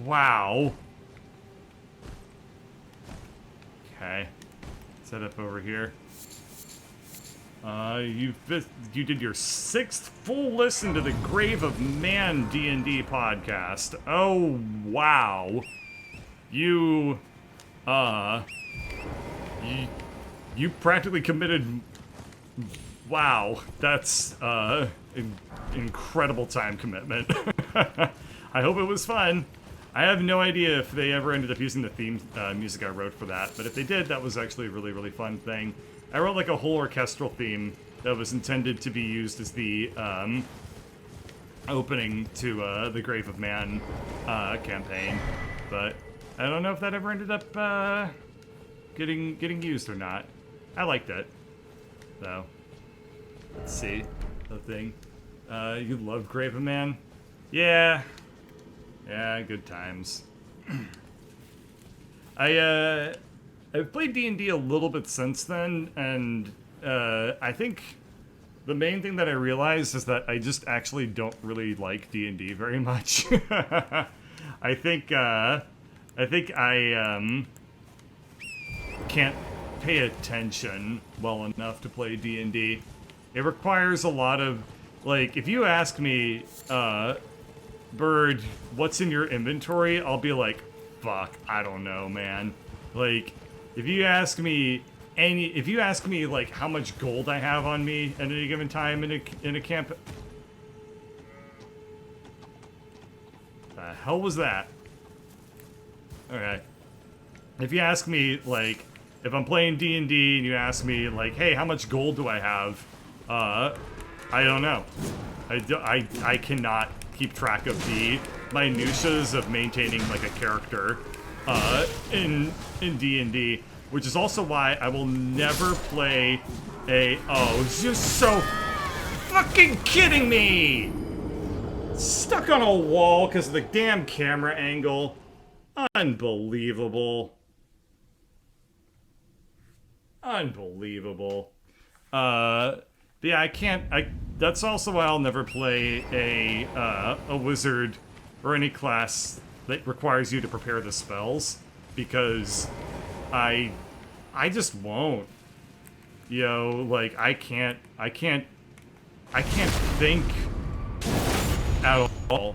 Wow. Okay. Set up over here. You did your 6th full listen to the Grave of Man D&D podcast. Oh, wow. You practically committed. Wow, that's incredible time commitment. I hope it was fun. I have no idea if they ever ended up using the theme music I wrote for that, but if they did, that was actually a really, really fun thing. I wrote like a whole orchestral theme that was intended to be used as the opening to the Grave of Man campaign, but I don't know if that ever ended up getting used or not. I liked it, though. Let's see the thing. You love Grave of Man? Yeah, good times. I've played D&D a little bit since then, and I think the main thing that I realized is that I just actually don't really like D&D very much. I think I can't pay attention well enough to play D&D. It requires a lot of, like, if you ask me, Bird, what's in your inventory? I'll be like, fuck, I don't know, man. Like, if you ask me like how much gold I have on me at any given time in a camp, the hell was that? Okay. If you ask me, like, if I'm playing D&D and you ask me, like, hey, how much gold do I have? I don't know. I cannot keep track of the minutiae of maintaining, like, a character in D&D, which is also why I will never play a... Oh, you're so fucking kidding me! Stuck on a wall because of the damn camera angle. Unbelievable. Unbelievable. But yeah, that's also why I'll never play a wizard or any class that requires you to prepare the spells, because I just won't. Like, I can't think at all.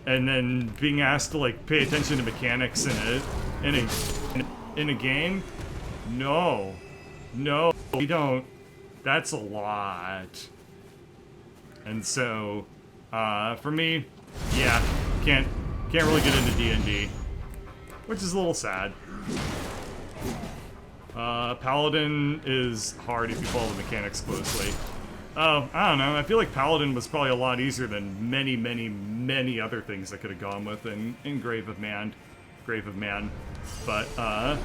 And then being asked to, like, pay attention to mechanics in a game? No, you don't. That's a lot. And so, for me, yeah, can't really get into D&D, which is a little sad. Paladin is hard if you follow the mechanics closely. Oh, I don't know. I feel like Paladin was probably a lot easier than many other things I could have gone with in Grave of Man. But,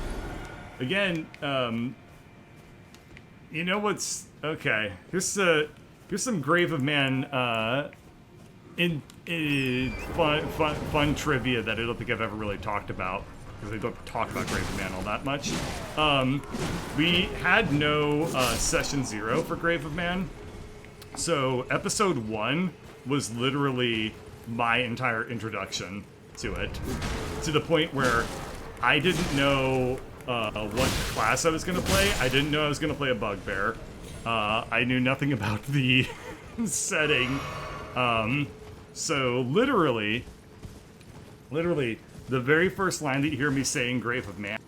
again, you know what's... Okay, here's some Grave of Man, fun trivia that I don't think I've ever really talked about, because I don't talk about Grave of Man all that much. We had no, Session 0 for Grave of Man. So, episode 1 was literally my entire introduction to it, to the point where I didn't know what class I was going to play. I didn't know I was going to play a bugbear. I knew nothing about the setting. So, literally, the very first line that you hear me say in Grave of Man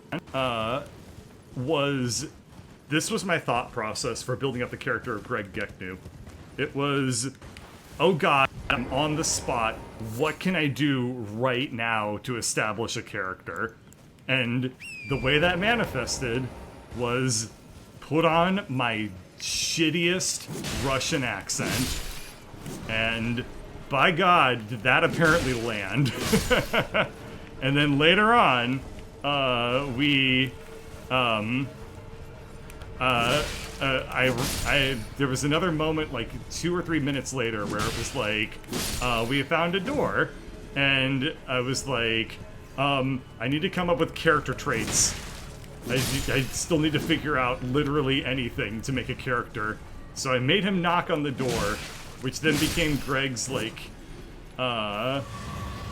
this was my thought process for building up the character of Greg Geknu. It was, oh god, I'm on the spot. What can I do right now to establish a character? And the way that manifested was put on my shittiest Russian accent. And by god, did that apparently land. And then later on, there was another moment, like 2 or 3 minutes later, where it was like, we found a door, and I was like, I need to come up with character traits. I still need to figure out literally anything to make a character. So I made him knock on the door, which then became Greg's, like,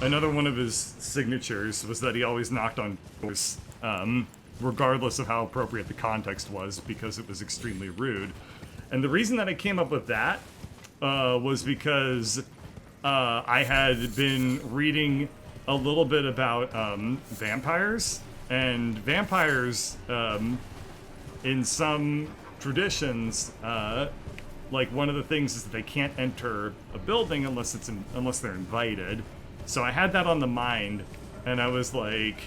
another one of his signatures was that he always knocked on doors, regardless of how appropriate the context was, because it was extremely rude. And the reason that I came up with that was because I had been reading a little bit about vampires, and vampires, in some traditions, like one of the things is that they can't enter a building unless they're invited. So I had that on the mind, and I was like,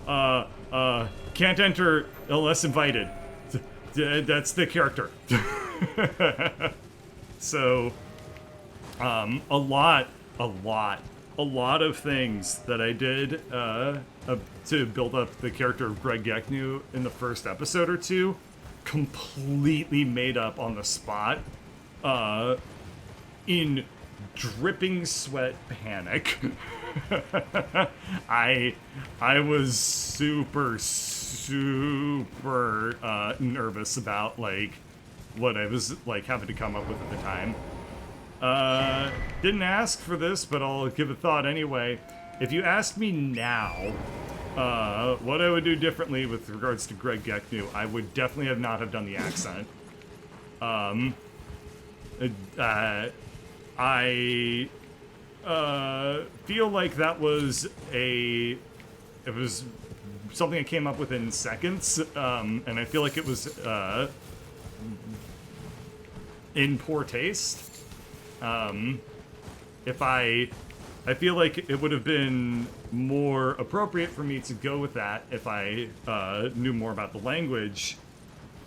can't enter unless invited. That's the character. So, a lot of things that I did to build up the character of Greg Geknu in the first episode or two, completely made up on the spot, in dripping sweat panic. I was super nervous about like what I was like having to come up with at the time. Didn't ask for this, but I'll give a thought anyway. If you asked me now what I would do differently with regards to Greg Geknu, I would definitely not have done the accent. I feel like that was it was something I came up with in seconds, and I feel like it was in poor taste. If I feel like it would have been more appropriate for me to go with that if I knew more about the language,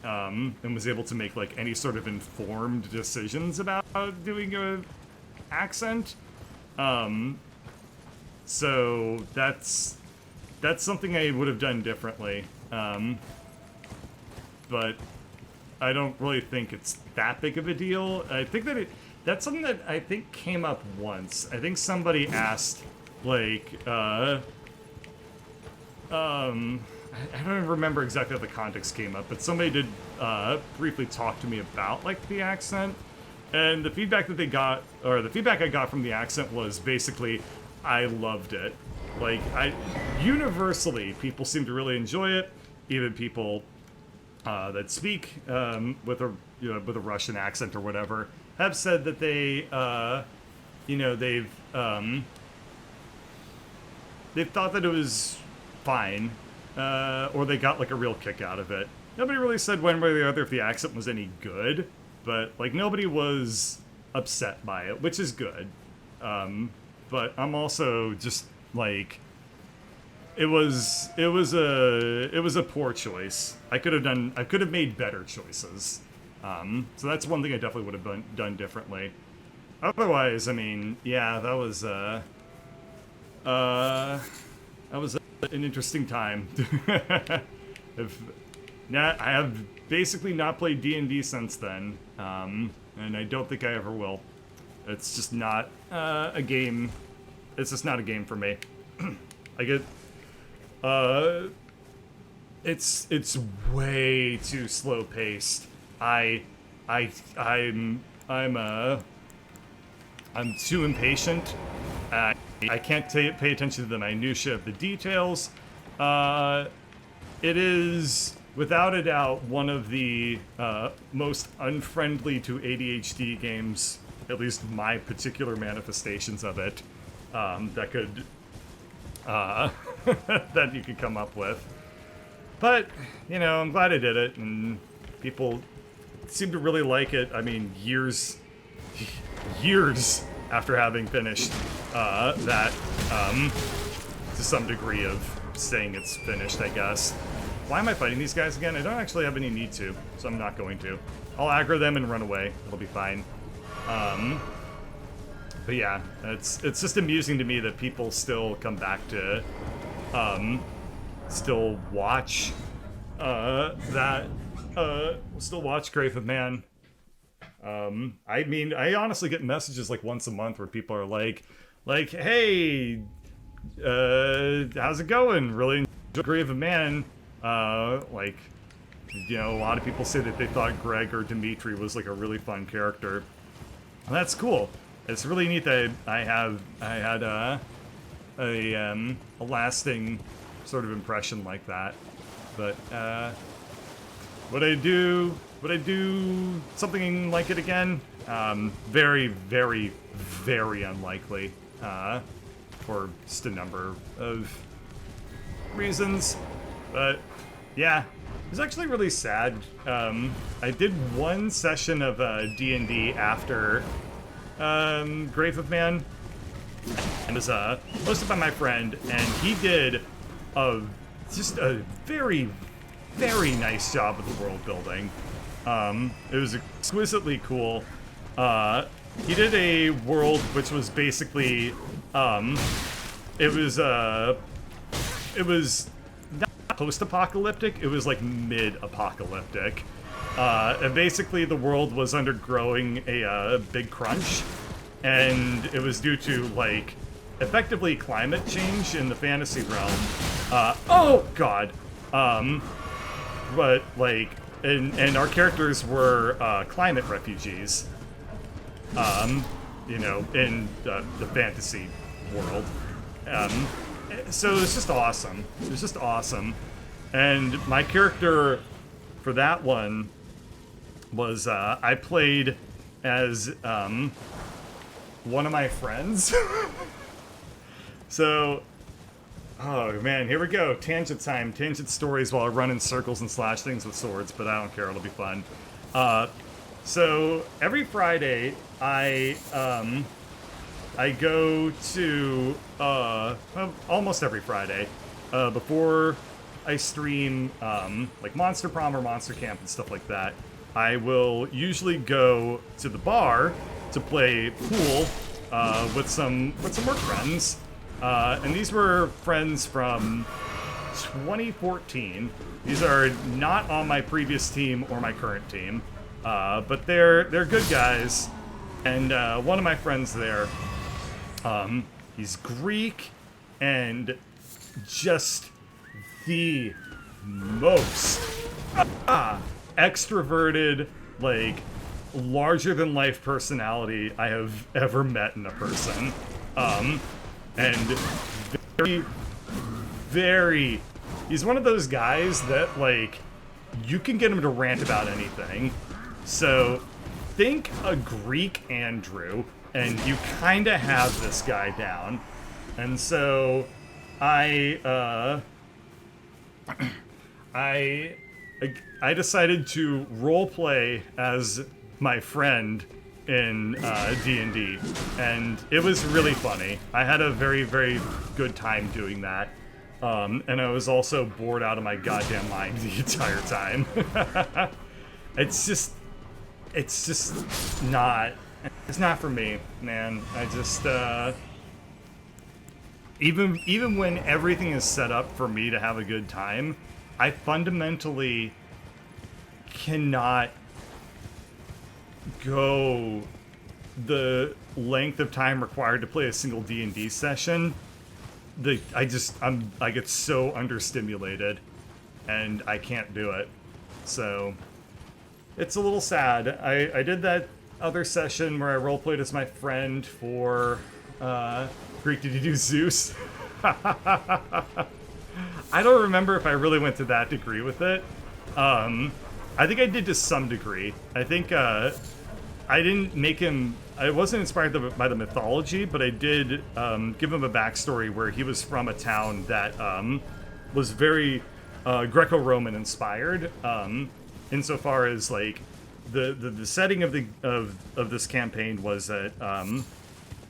and was able to make like any sort of informed decisions about doing a accent. So that's something I would have done differently. But I don't really think it's that big of a deal. I think that that's something that I think came up once. I think somebody asked, like, I don't even remember exactly how the context came up, but somebody did briefly talk to me about, like, the accent. And the feedback that they got, or the feedback I got from the accent was basically, I loved it. Like, universally, people seem to really enjoy it. Even people that speak with a Russian accent or whatever have said that they, they've thought that it was fine, or they got like a real kick out of it. Nobody really said one way or the other if the accent was any good, but like nobody was upset by it, which is good. But I'm also just like, it was a poor choice. I could have made better choices. So that's one thing I definitely would have done differently. Otherwise, I mean, yeah, that was an interesting time. I have basically not played D&D since then, and I don't think I ever will. It's just not a game. It's just not a game for me. I get. It's way too slow paced. I'm too impatient. I can't pay attention to the minutia of the details. It is, without a doubt, one of the most unfriendly to ADHD games, at least my particular manifestations of it, that could that you could come up with. But, I'm glad I did it, and people seem to really like it. I mean, years after having finished that, to some degree of saying it's finished, I guess. Why am I fighting these guys again? I don't actually have any need to, so I'm not going to. I'll aggro them and run away. It'll be fine. But yeah, it's just amusing to me that people still come back to, still watch still watch Grave of Man. I mean, I honestly get messages like once a month where people are like, hey, how's it going? Really enjoy Grave of Man. A lot of people say that they thought Greg or Dimitri was like a really fun character. And that's cool. It's really neat that I had a lasting sort of impression like that. But would I do something like it again? Very, very, very unlikely. For just a number of reasons. But yeah, it was actually really sad. I did one session of D&D after Grave of Man. It was hosted by my friend, and he did just a very, very nice job with the world building. It was exquisitely cool. He did a world which was basically, it was not post-apocalyptic, it was like mid-apocalyptic. And basically the world was undergoing a big crunch, and it was due to, like, effectively climate change in the fantasy realm. Oh god! But, like, and our characters were climate refugees. You know, in the fantasy world. So it was just awesome. It was just awesome. And my character for that one was, I played as, one of my friends. So, oh man, here we go. Tangent time. Tangent stories while I run in circles and slash things with swords, but I don't care. It'll be fun. So every Friday, I go to, well, almost every Friday, before I stream, like Monster Prom or Monster Camp and stuff like that, I will usually go to the bar to play pool, with some work friends. And these were friends from 2014. These are not on my previous team or my current team. But they're good guys, and one of my friends there, he's Greek, and just the most extroverted, like, larger-than-life personality I have ever met in a person. And very, very, he's one of those guys that, like, you can get him to rant about anything. So, think a Greek Andrew, and you kind of have this guy down. And so, I decided to roleplay as my friend in D&D, and it was really funny. I had a very, very good time doing that. And I was also bored out of my goddamn mind the entire time. It's not for me, man. I just, even when everything is set up for me to have a good time, I fundamentally cannot go the length of time required to play a single D&D session. I get so understimulated, and I can't do it. So, it's a little sad. I did that other session where I roleplayed as my friend for, Greek, did you do Zeus? I don't remember if I really went to that degree with it. I think I did to some degree. I think, I didn't make him... I wasn't inspired by the mythology, but I did give him a backstory where he was from a town that was very Greco-Roman inspired, insofar as, like, the setting of this campaign was that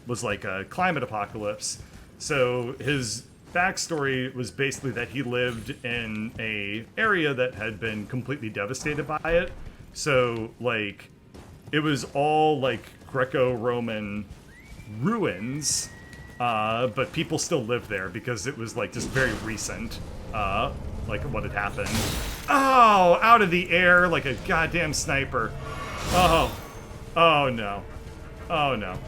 was like a climate apocalypse. So his backstory was basically that he lived in a area that had been completely devastated by it. So, like, it was all, like, Greco-Roman ruins, but people still lived there because it was, like, just very recent, like, what had happened. Oh, out of the air like a goddamn sniper. Oh. Oh, no. Oh, no.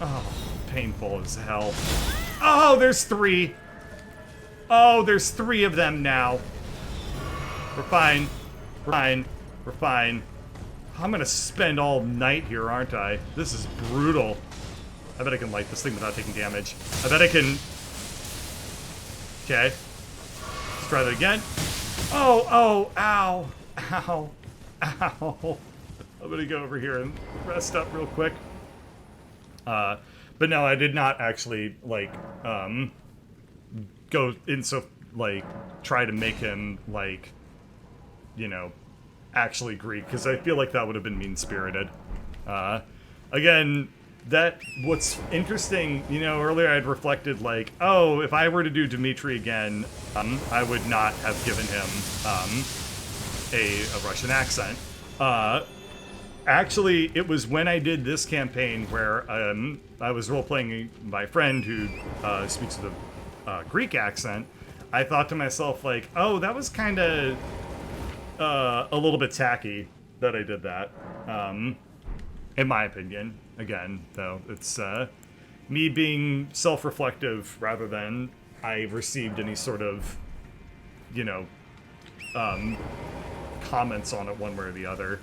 Oh, painful as hell. Oh, there's 3. Oh, there's 3 of them now. We're fine. We're fine. We're fine. I'm gonna spend all night here, aren't I? This is brutal. I bet I can light this thing without taking damage. I bet I can... Okay. Let's try that again. Oh, ow. Ow. Ow. I'm gonna go over here and rest up real quick. But no, I did not actually, like, go in so, like, try to make him, like, you know, actually Greek, because I feel like that would have been mean-spirited. Again, what's interesting, you know, earlier I had reflected, like, oh, if I were to do Dmitri again, I would not have given him, a Russian accent. Actually, it was when I did this campaign where, I was role-playing my friend who, speaks with a, Greek accent. I thought to myself, like, oh, that was kind of, a little bit tacky that I did that, in my opinion. Again, though, it's me being self-reflective rather than I received any sort of, you know, comments on it one way or the other.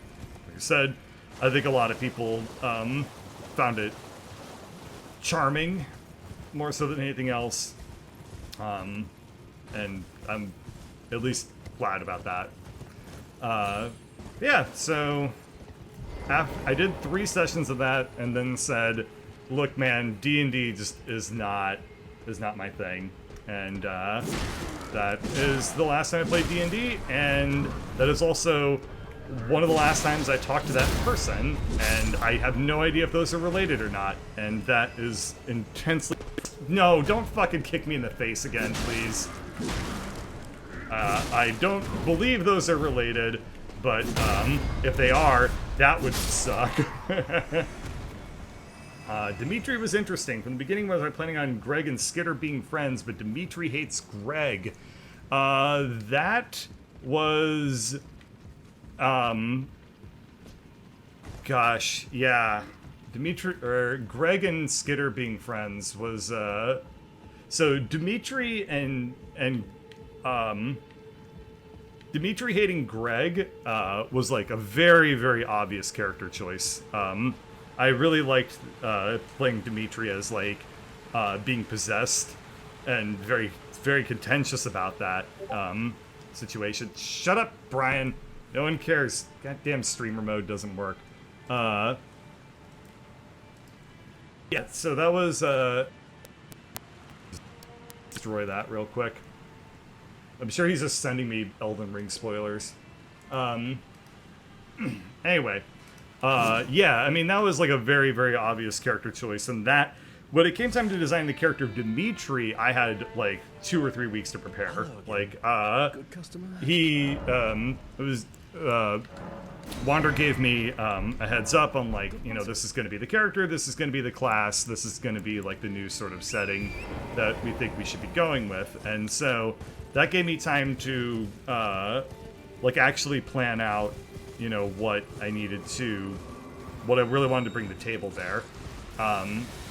Like I said, I think a lot of people found it charming, more so than anything else, and I'm at least glad about that. Yeah, so I did 3 sessions of that, and then said, "Look, man, D&D just is not my thing," and that is the last time I played D&D, and that is also one of the last times I talked to that person, and I have no idea if those are related or not, and that is intensely... No, don't fucking kick me in the face again, please. I don't believe those are related, but if they are, that would suck. Dmitri was interesting. From the beginning, was I planning on Greg and Skitter being friends, but Dmitri hates Greg. That was... gosh, yeah. Greg and Skitter being friends was, so Dmitri and Dmitri hating Greg, was like a very, very obvious character choice. I really liked, playing Dmitri as, like, being possessed, and very, very contentious about that, situation. Shut up, Brian. No one cares. Goddamn streamer mode doesn't work. Yeah, so that was, destroy that real quick. I'm sure he's just sending me Elden Ring spoilers. Anyway. Yeah, I mean, that was like a very, very obvious character choice, and that, when it came time to design the character of Dmitri, I had, like, 2 or 3 weeks to prepare. Hello, like, good customer. it was, Wander gave me, a heads up on, like, you know, this is going to be the character, this is going to be the class, this is going to be, like, the new sort of setting that we think we should be going with, and so that gave me time to, like, actually plan out, you know, what I needed to, what I really wanted to bring to the table there.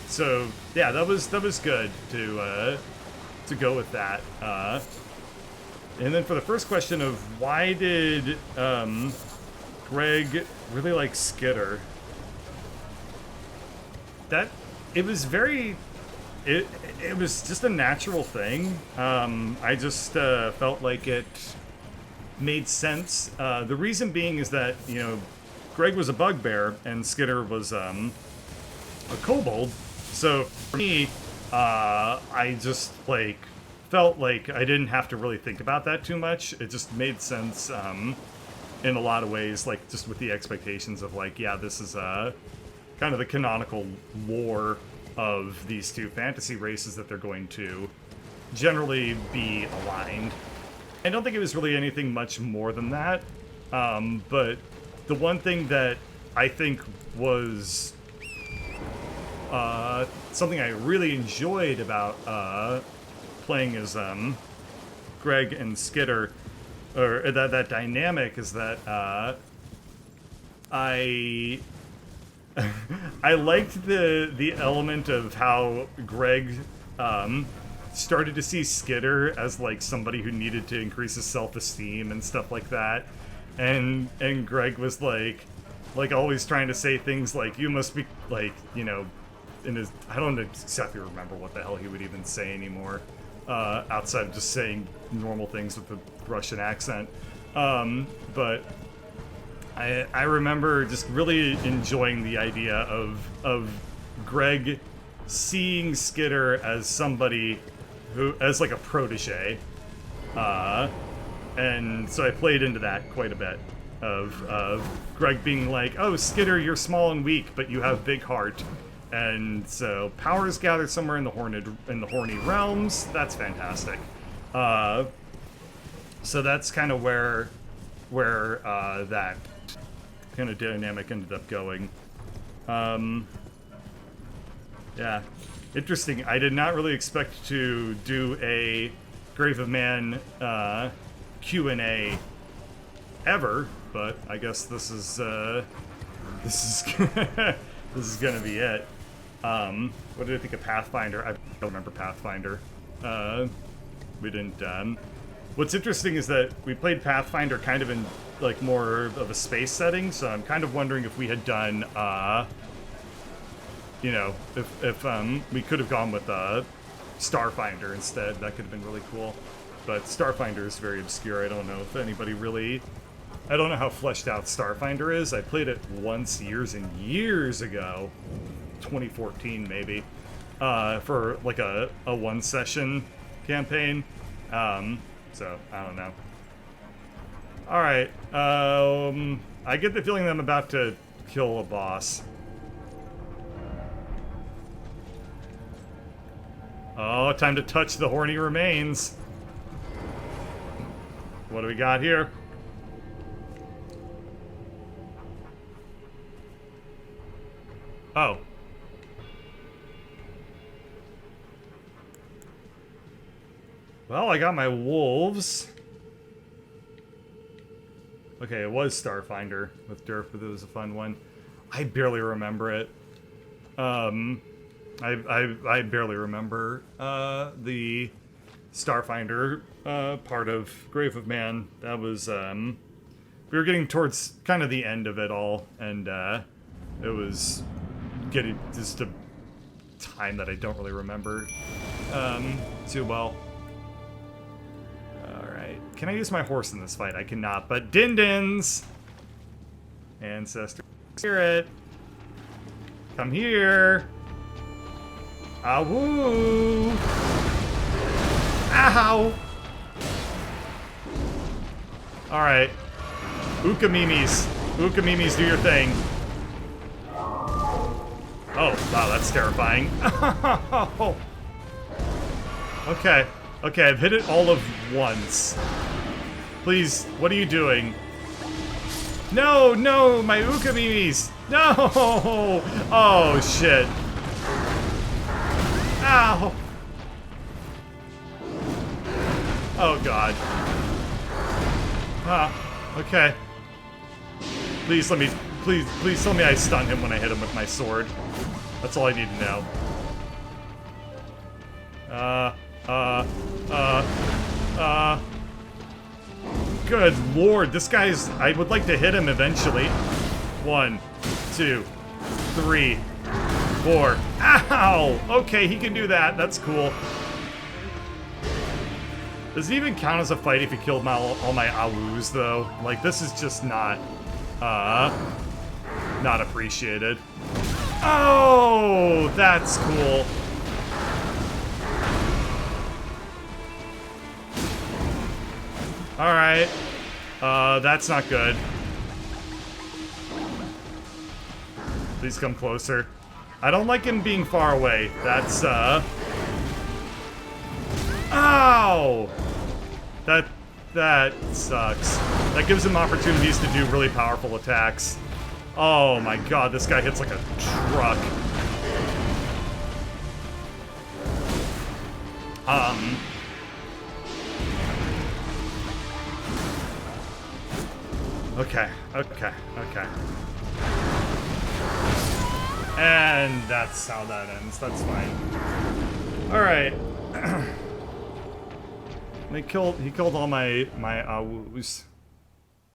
So yeah, that was good to go with that. And then for the first question of why did Greg really like Skitter, that it was very, it was just a natural thing. I just felt like it made sense. The reason being is that, you know, Greg was a bugbear and Skitter was a kobold. So for me, I just, like, felt like I didn't have to really think about that too much. It just made sense in a lot of ways, like, just with the expectations of, like, yeah, this is kind of the canonical lore of these two fantasy races that they're going to generally be aligned. I don't think it was really anything much more than that, but the one thing that I think was something I really enjoyed about playing as Greg and Skitter, or that dynamic, is that I I liked the element of how Greg started to see Skitter as, like, somebody who needed to increase his self-esteem and stuff like that, and Greg was like always trying to say things like, you must be, like, you know, in his, I don't exactly remember what the hell he would even say anymore, outside of just saying normal things with the Russian accent. But I remember just really enjoying the idea of Greg seeing Skitter as somebody who, as like a protege, and so I played into that quite a bit of Greg being like, oh, Skitter, you're small and weak, but you have big heart. And so power is gathered somewhere in the horny realms. That's fantastic. So that's kind of where that kind of dynamic ended up going. Yeah, interesting. I did not really expect to do a Grave of Man Q&A ever, but I guess this is this is gonna be it. What did I think of Pathfinder? I don't remember Pathfinder. We didn't. What's interesting is that we played Pathfinder kind of in like more of a space setting, so I'm kind of wondering if we had done, you know, if we could have gone with Starfinder instead. That could have been really cool. But Starfinder is very obscure. I don't know if anybody really... I don't know how fleshed out Starfinder is. I played it once years and years ago. 2014 maybe. For like a one-session campaign. So, I don't know. Alright. I get the feeling that I'm about to kill a boss. Oh, time to touch the horny remains. What do we got here? Oh. Well, I got my wolves. Okay, it was Starfinder with Durf, but it was a fun one. I barely remember it. I barely remember the Starfinder part of Grave of Man. That was we were getting towards kind of the end of it all, and it was getting just a time that I don't really remember too well. Alright. Can I use my horse in this fight? I cannot, but Dindins! Ancestor Spirit! Come here! Awoo! Ow! Alright. Ukamimis. Ukamimis, do your thing. Oh, wow, that's terrifying. Okay. Okay, I've hit it all of once. Please, what are you doing? No, no, my Ukamimis! No! Oh, shit. Ow! Oh, God. Okay. Please let me, please tell me I stun him when I hit him with my sword. That's all I need to know. Good lord, this guy's... I would like to hit him eventually. 1, 2, 3, 4. Ow! Okay, he can do that. That's cool. Does it even count as a fight if you killed all my Awus, though? Like, this is just not appreciated. Oh, that's cool. Alright. That's not good. Please come closer. I don't like him being far away. That's, Ow! That sucks. That gives him opportunities to do really powerful attacks. Oh my god, this guy hits like a truck. Okay. And that's how that ends. That's fine. Alright. He killed all my Awus.